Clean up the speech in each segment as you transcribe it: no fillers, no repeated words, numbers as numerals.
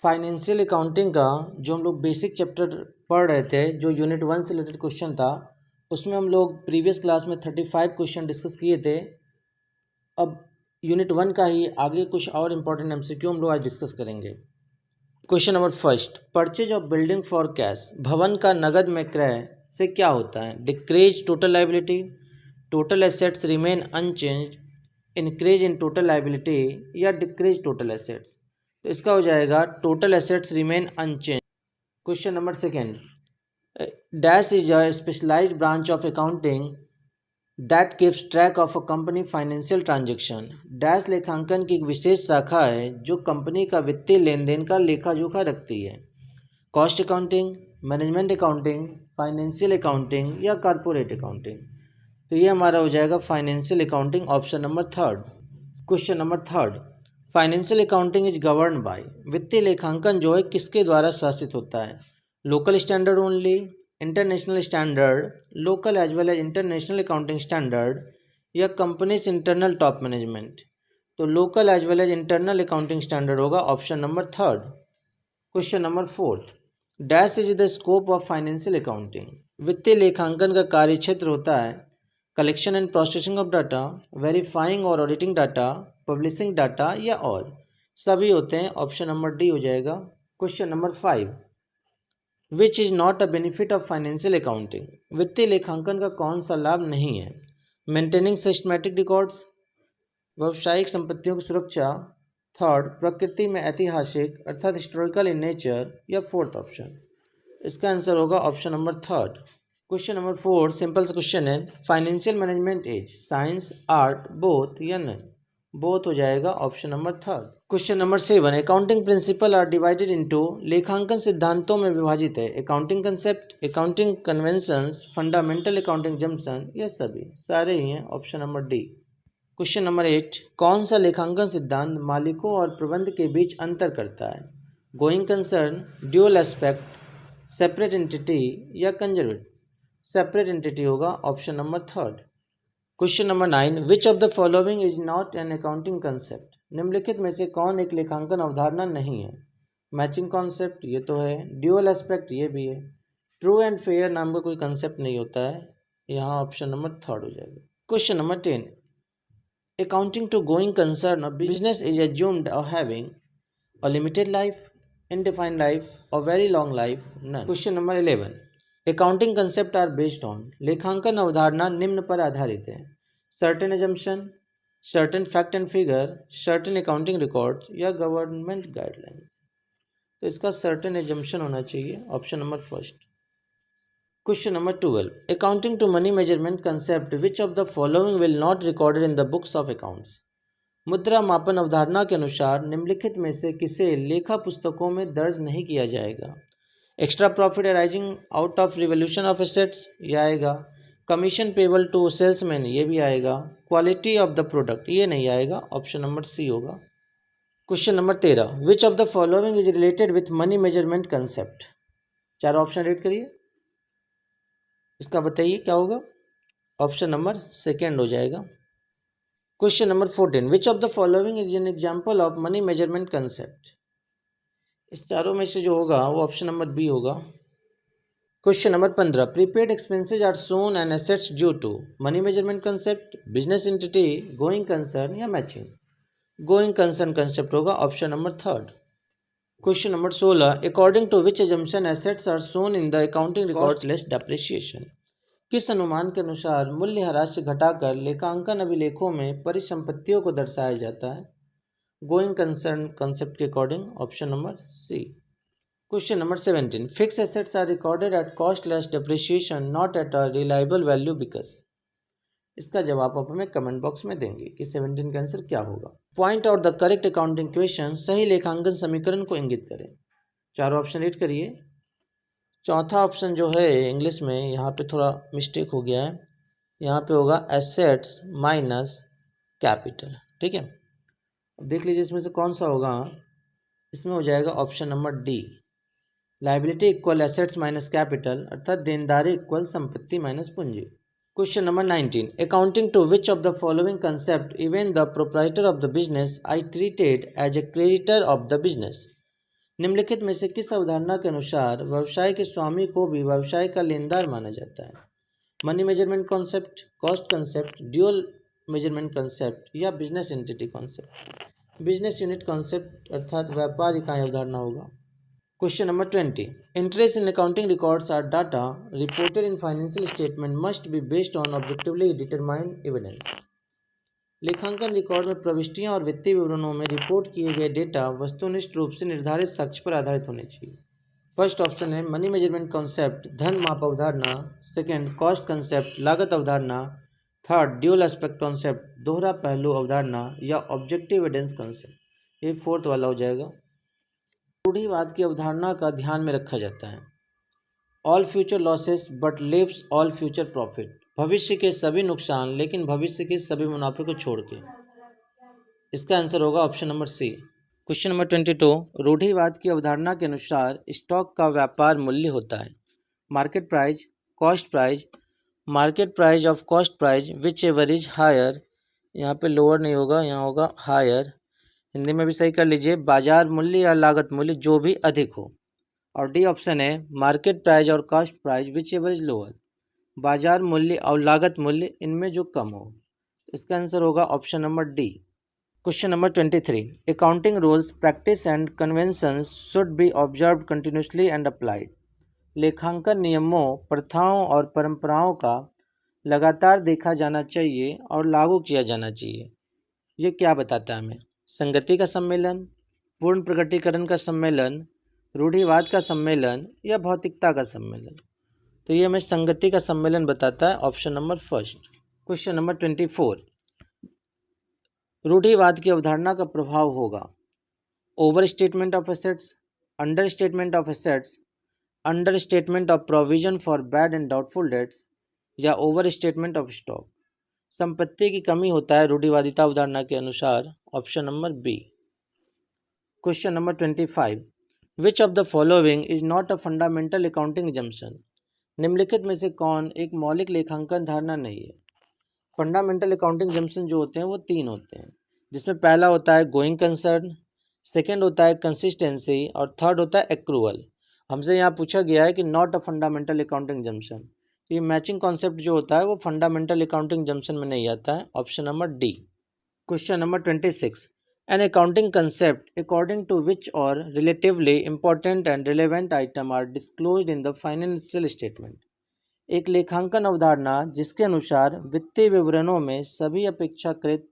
Financial accounting का जो हम लोग बेसिक चैप्टर पढ़ रहे थे, जो यूनिट 1 से रिलेटेड क्वेश्चन था, उसमें हम लोग प्रीवियस क्लास में 35 क्वेश्चन डिस्कस किए थे। अब यूनिट 1 का ही आगे कुछ और इम्पोर्टेंट एमसीक्यू हम लोग आज डिस्कस करेंगे। Question number first, purchase of building for cash, भवन का नगद में क्रय से क्या होता है? Decrease total liability, total assets remain unchanged, increase in total liability या डिक्रीज टोटल एसेट्स। तो इसका हो जाएगा total assets remain unchanged. Question number second, dash is a specialised branch of accounting that keeps track of a company financial transaction. Dash लेखांकन की एक विशेष शाखा है जो कंपनी का वित्तीय लेन देन का लेखा जोखा रखती है। Cost accounting, management accounting, financial accounting या कॉर्पोरेट अकाउंटिंग। तो ये हमारा हो जाएगा financial accounting, option number third. Question number third, financial accounting is govern by, वित्तीय लेखांकन जो है किसके द्वारा शासित होता है? Local standard only, international standard, local as well as international accounting standard या कंपनीज इंटरनल टॉप मैनेजमेंट। तो local as well as internal accounting standard होगा, option number third. Question number fourth, dash is the scope of financial accounting, वित्तीय लेखांकन का कार्य क्षेत्र होता है collection and processing of data, verifying और ऑडिटिंग डाटा, पब्लिशिंग डाटा या और सभी होते हैं, ऑप्शन नंबर डी हो जाएगा। Question number 5, which is not a benefit of financial accounting, वित्तीय लेखांकन का कौन सा लाभ नहीं है? मेंटेनिंग सिस्टमैटिक रिकॉर्ड्स, व्यावसायिक संपत्तियों की सुरक्षा, थर्ड प्रकृति में ऐतिहासिक अर्थात हिस्टोरिकल इन नेचर या फोर्थ ऑप्शन। इसका आंसर होगा option number third. Question number 4 simple सा क्वेश्चन है, financial management is science, art, both या नन? बोथ हो जाएगा, option number third. Question number 7, accounting principle are divided into, लेखांकन सिद्धांतों में विभाजित है accounting concept, accounting conventions, fundamental accounting assumption या सभी? सारे ही हैं, option number D. Question number 8, कौन सा लेखांकन सिद्धांत मालिकों और प्रबंध के बीच अंतर करता है? Going concern, dual aspect, separate entity या कंजर्वेटिव? सेपरेट एंटिटी होगा, option number third. Question number 9, which of the following is not an accounting concept, निम्नलिखित में से कौन एक लेखांकन अवधारणा नहीं है? मैचिंग कॉन्सेप्ट, ये तो है, ड्यूअल एस्पेक्ट, ये भी है, ट्रू एंड फेयर नाम का कोई कंसेप्ट नहीं होता है, यहाँ ऑप्शन नंबर थर्ड हो जाएगा। Question number 10, accounting to going concern of business is assumed of having a limited life, indefinite life और very long life? None. Question number 11, accounting concept are based on, लेखांकन अवधारणा निम्न पर आधारित है certain assumption, certain fact and figure, certain accounting records या government guidelines? तो इसका सर्टेन एजम्पशन होना चाहिए, option number first. Question number 12, accounting to money measurement concept which of the following will not recorded in the books of accounts, मुद्रा मापन अवधारणा के अनुसार निम्नलिखित में से किसे लेखा पुस्तकों में दर्ज नहीं किया जाएगा? Extra profit arising out of revolution of assets, ये आएगा, कमीशन पेबल टू सेल्समैन, ये भी आएगा, क्वालिटी ऑफ द प्रोडक्ट, ये नहीं आएगा, ऑप्शन नंबर सी होगा। Question number 13, which of the following is related with money measurement concept? चार ऑप्शन रीड करिए, इसका बताइए क्या होगा, ऑप्शन नंबर सेकेंड हो जाएगा। Question number 14, which of the following is an example of money measurement concept? इस चारों में से जो होगा वो ऑप्शन नंबर बी होगा। Question number 15, prepaid expenses are shown and assets due to money measurement concept, business entity, going concern या matching? Going concern concept होगा, option number third. Question number 16, according to which assumption assets are shown in the accounting records less depreciation, किस अनुमान के अनुसार मूल्यह्रास से घटाकर लेखांकन अभिलेखों में परिसंपत्तियों को दर्शाया जाता है? गोइंग कंसर्न कंसेप्ट के according, option number C. Question number 17, fix assets are recorded at cost less depreciation not at a reliable value because? इसका जवाब आप हमें कमेंट बॉक्स में देंगे कि 17 का आंसर क्या होगा। Point out the correct accounting question, सही लेखांकन समीकरण को इंगित करें। चारों ऑप्शन रीड करिए। चौथा ऑप्शन जो है इंग्लिश में यहाँ पे थोड़ा मिस्टेक हो गया है, यहाँ पे होगा एसेट्स माइनस कैपिटल, ठीक है। अब देख लीजिए इसमें से कौन सा होगा, इसमें हो जाएगा option number D, liability equal assets minus capital, अर्थात देनदारी इक्वल संपत्ति माइनस पूंजी। Question number 19, accounting to which of the following concept even the proprietor of the business I treated as a creditor of the business, निम्नलिखित में से किस अवधारणा के अनुसार व्यवसाय के स्वामी को भी व्यवसाय का लेनदार माना जाता है? Money measurement concept, cost concept, dual measurement concept या business entity concept? Business unit concept अर्थात व्यापार इकाई अवधारणा होगा। Question number 20, interest in accounting records are data reported in financial statement must be based on objectively determined evidence. लेखांकन record में प्रविष्टियां और वित्तीय विवरणों में रिपोर्ट किए गए डेटा वस्तुनिष्ठ रूप से निर्धारित साक्ष्य पर आधारित होने चाहिए। फर्स्ट ऑप्शन है मनी मेजरमेंट कॉन्सेप्ट, धन माप अवधारणा। सेकंड, कॉस्ट कॉन्सेप्ट, लागत अवधारणा। थर्ड, ड्यूअल एस्पेक्ट कॉन्सेप्ट, दोहरा पहलू अवधारणा या ऑब्जेक्टिव एविडेंस कॉन्सेप्ट। ये फोर्थ वाला हो जाएगा। रूढ़िवाद की अवधारणा का ध्यान में रखा जाता है। All future losses but leaves all future profit, भविष्य के सभी नुकसान लेकिन भविष्य के सभी मुनाफे को छोड़ के। इसका आंसर होगा option number C. Question number 22, रूढ़िवाद की अवधारणा के अनुसार स्टॉक का व्यापार मूल्य होता है। Market price, cost price, market price of cost price, whichever is higher. यहाँ पे लोअर नहीं होगा, यहाँ होगा हायर। हिंदी में भी सही कर लीजिए, बाजार मूल्य या लागत मूल्य जो भी अधिक हो। और डी ऑप्शन है मार्केट प्राइस और cost price whichever is lower, बाजार मूल्य और लागत मूल्य इनमें जो कम हो। इसका आंसर होगा option number D. Question number 23, accounting rules, practice and conventions should be observed continuously and applied. लेखांकन नियमों, प्रथाओं और परंपराओं का लगातार देखा जाना चाहिए और लागू किया जाना चाहिए। ये क्या बताता है हमें? संगति का सम्मेलन, पूर्ण प्रकटीकरण का सम्मेलन, रूढ़िवाद का सम्मेलन या भौतिकता का सम्मेलन? तो ये हमें संगति का सम्मेलन बताता है, option number first. Question number 24, रूढ़िवाद की अवधारणा का प्रभाव होगा over statement of assets, under statement of assets, under statement of provision for bad and doubtful debts या ओवर स्टेटमेंट ऑफ स्टॉक। संपत्ति की कमी होता है रूढ़िवादिता अवधारणा के अनुसार, option number B. Question number 25, which of the following is not a fundamental accounting assumption. निम्नलिखित में से कौन एक मौलिक लेखांकन धारणा नहीं है? फंडामेंटल अकाउंटिंग जम्पशन जो होते हैं वो 3 होते हैं, जिसमें पहला होता है गोइंग कंसर्न, सेकंड होता है कंसिस्टेंसी और थर्ड होता है एक्रूअल। हमसे यहाँ पूछा गया है कि नॉट अ फंडामेंटल अकाउंटिंग जम्पशन, ये मैचिंग कॉन्सेप्ट जो होता है वो फंडामेंटल अकाउंटिंग जम्पशन में नहीं आता है, option number D. Question number 26, an accounting concept according to which और relatively important and relevant item are disclosed in the financial statement. एक लेखांकन अवधारणा जिसके अनुसार वित्तीय विवरणों में सभी अपेक्षाकृत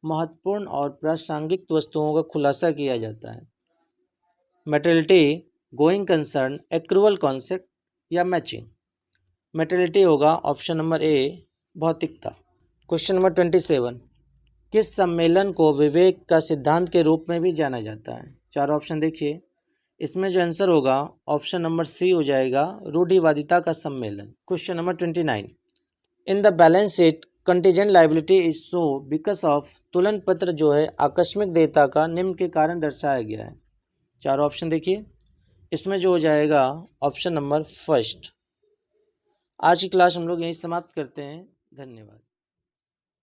महत्वपूर्ण और प्रासंगिक वस्तुओं का खुलासा किया जाता है। Materiality, going concern, accrual concept या मैचिंग? मेटेरियलिटी होगा ऑप्शन नंबर ए, भौतिकता। क्वेश्चन नंबर 27, किस सम्मेलन को विवेक का सिद्धांत के रूप में भी जाना जाता है? 4 ऑप्शन देखिए, इसमें जो आंसर होगा ऑप्शन नंबर सी हो जाएगा, रूढ़िवादिता का सम्मेलन। Question number 29, in the balance sheet contingent liability is so because of. तुलन पत्र जो है आकस्मिक देयता का निम्न के कारण दर्शाया गया है। 4 ऑप्शन देखिए, इसमें जो हो जाएगा ऑप्शन नंबर फर्स्ट। आज की क्लास हम लोग यहीं समाप्त करते हैं। धन्यवाद।